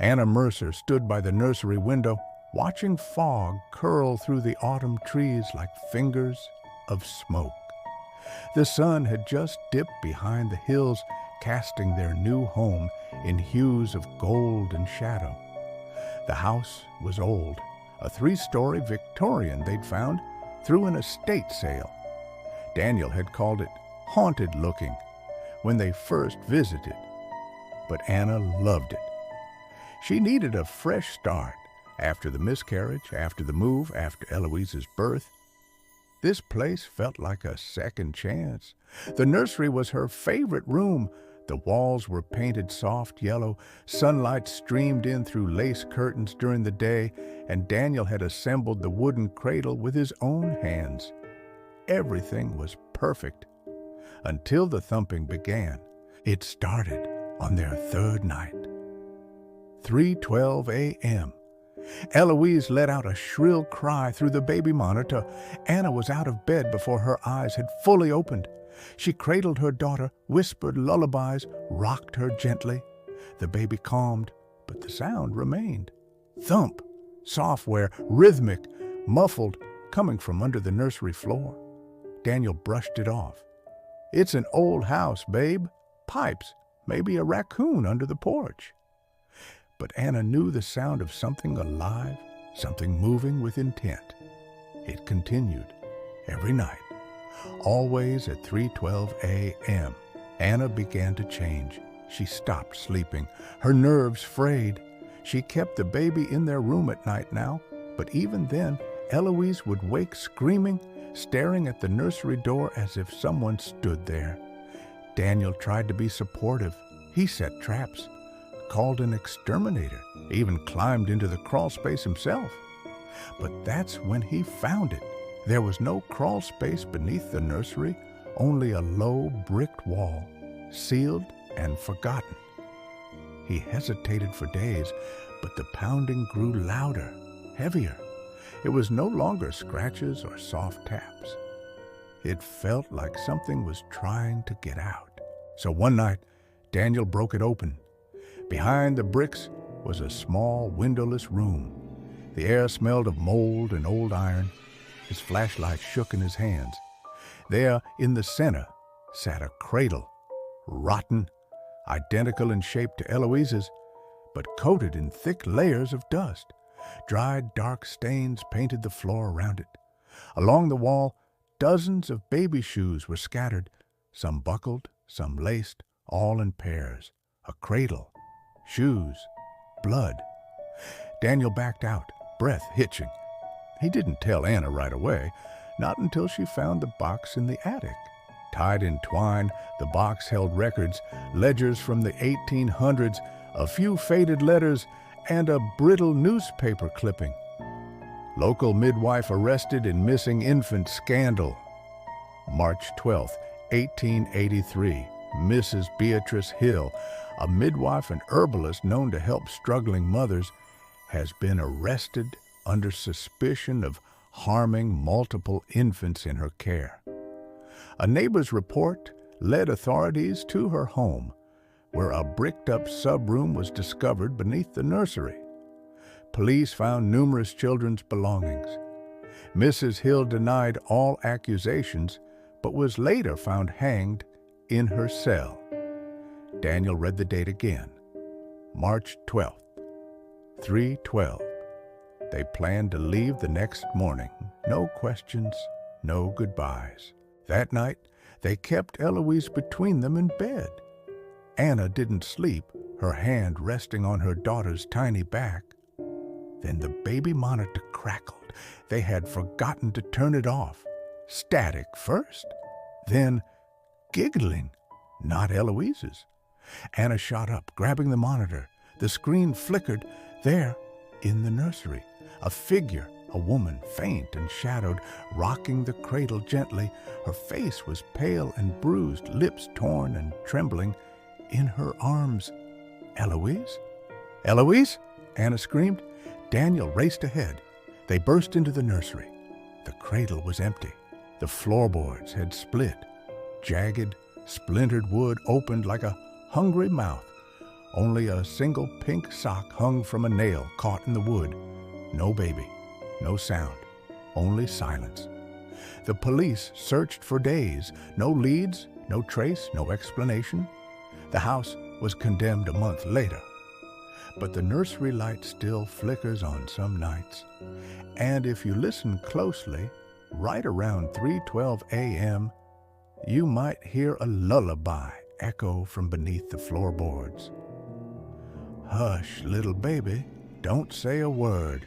Anna Mercer stood by the nursery window, watching fog curl through the autumn trees like fingers of smoke. The sun had just dipped behind the hills, casting their new home in hues of gold and shadow. The house was old, a 3-story Victorian they'd found through an estate sale. Daniel had called it haunted-looking when they first visited, but Anna loved it. She needed a fresh start after the miscarriage, after the move, after Eloise's birth. This place felt like a second chance. The nursery was her favorite room. The walls were painted soft yellow, sunlight streamed in through lace curtains during the day, and Daniel had assembled the wooden cradle with his own hands. Everything was perfect until the thumping began. It started on their third night. 3:12 a.m. Eloise let out a shrill cry through the baby monitor. Anna was out of bed before her eyes had fully opened. She cradled her daughter, whispered lullabies, rocked her gently. The baby calmed, but the sound remained. Thump, software, rhythmic, muffled, coming from under the nursery floor. Daniel brushed it off. "It's an old house, babe. Pipes, maybe a raccoon under the porch." But Anna knew the sound of something alive, something moving with intent. It continued every night. Always at 3:12 a.m., Anna began to change. She stopped sleeping, her nerves frayed. She kept the baby in their room at night now, but even then, Eloise would wake screaming, staring at the nursery door as if someone stood there. Daniel tried to be supportive. He set traps, called an exterminator, even climbed into the crawl space himself. But that's when he found it. There was no crawl space beneath the nursery, only a low bricked wall, sealed and forgotten. He hesitated for days, but the pounding grew louder, heavier. It was no longer scratches or soft taps. It felt like something was trying to get out. So one night, Daniel broke it open. Behind the bricks was a small, windowless room. The air smelled of mold and old iron. His flashlight shook in his hands. There, in the center, sat a cradle, rotten, identical in shape to Eloise's, but coated in thick layers of dust. Dried, dark stains painted the floor around it. Along the wall, dozens of baby shoes were scattered, some buckled, some laced, all in pairs. A cradle, shoes, blood. Daniel backed out, breath hitching. He didn't tell Anna right away, not until she found the box in the attic. Tied in twine, the box held records, ledgers from the 1800s, a few faded letters, and a brittle newspaper clipping. Local midwife arrested in missing infant scandal. March 12, 1883, Mrs. Beatrice Hill, a midwife and herbalist known to help struggling mothers, has been arrested under suspicion of harming multiple infants in her care. A neighbor's report led authorities to her home, where a bricked-up sub-room was discovered beneath the nursery. Police found numerous children's belongings. Mrs. Hill denied all accusations, but was later found hanged in her cell. Daniel read the date again. March 12th, 3:12. They planned to leave the next morning. No questions, no goodbyes. That night, they kept Eloise between them in bed. Anna didn't sleep, her hand resting on her daughter's tiny back. Then the baby monitor crackled. They had forgotten to turn it off. Static first, then giggling, not Eloise's. Anna shot up, grabbing the monitor. The screen flickered. There, in the nursery, a figure, a woman, faint and shadowed, rocking the cradle gently. Her face was pale and bruised, lips torn and trembling. In her arms, Eloise? "Eloise?" Anna screamed. Daniel raced ahead. They burst into the nursery. The cradle was empty. The floorboards had split. Jagged, splintered wood opened like a hungry mouth. Only a single pink sock hung from a nail caught in the wood. No baby, no sound, only silence. The police searched for days. No leads, no trace, no explanation. The house was condemned a month later. But the nursery light still flickers on some nights. And if you listen closely, right around 3:12 a.m., you might hear a lullaby echo from beneath the floorboards. Hush, little baby, don't say a word.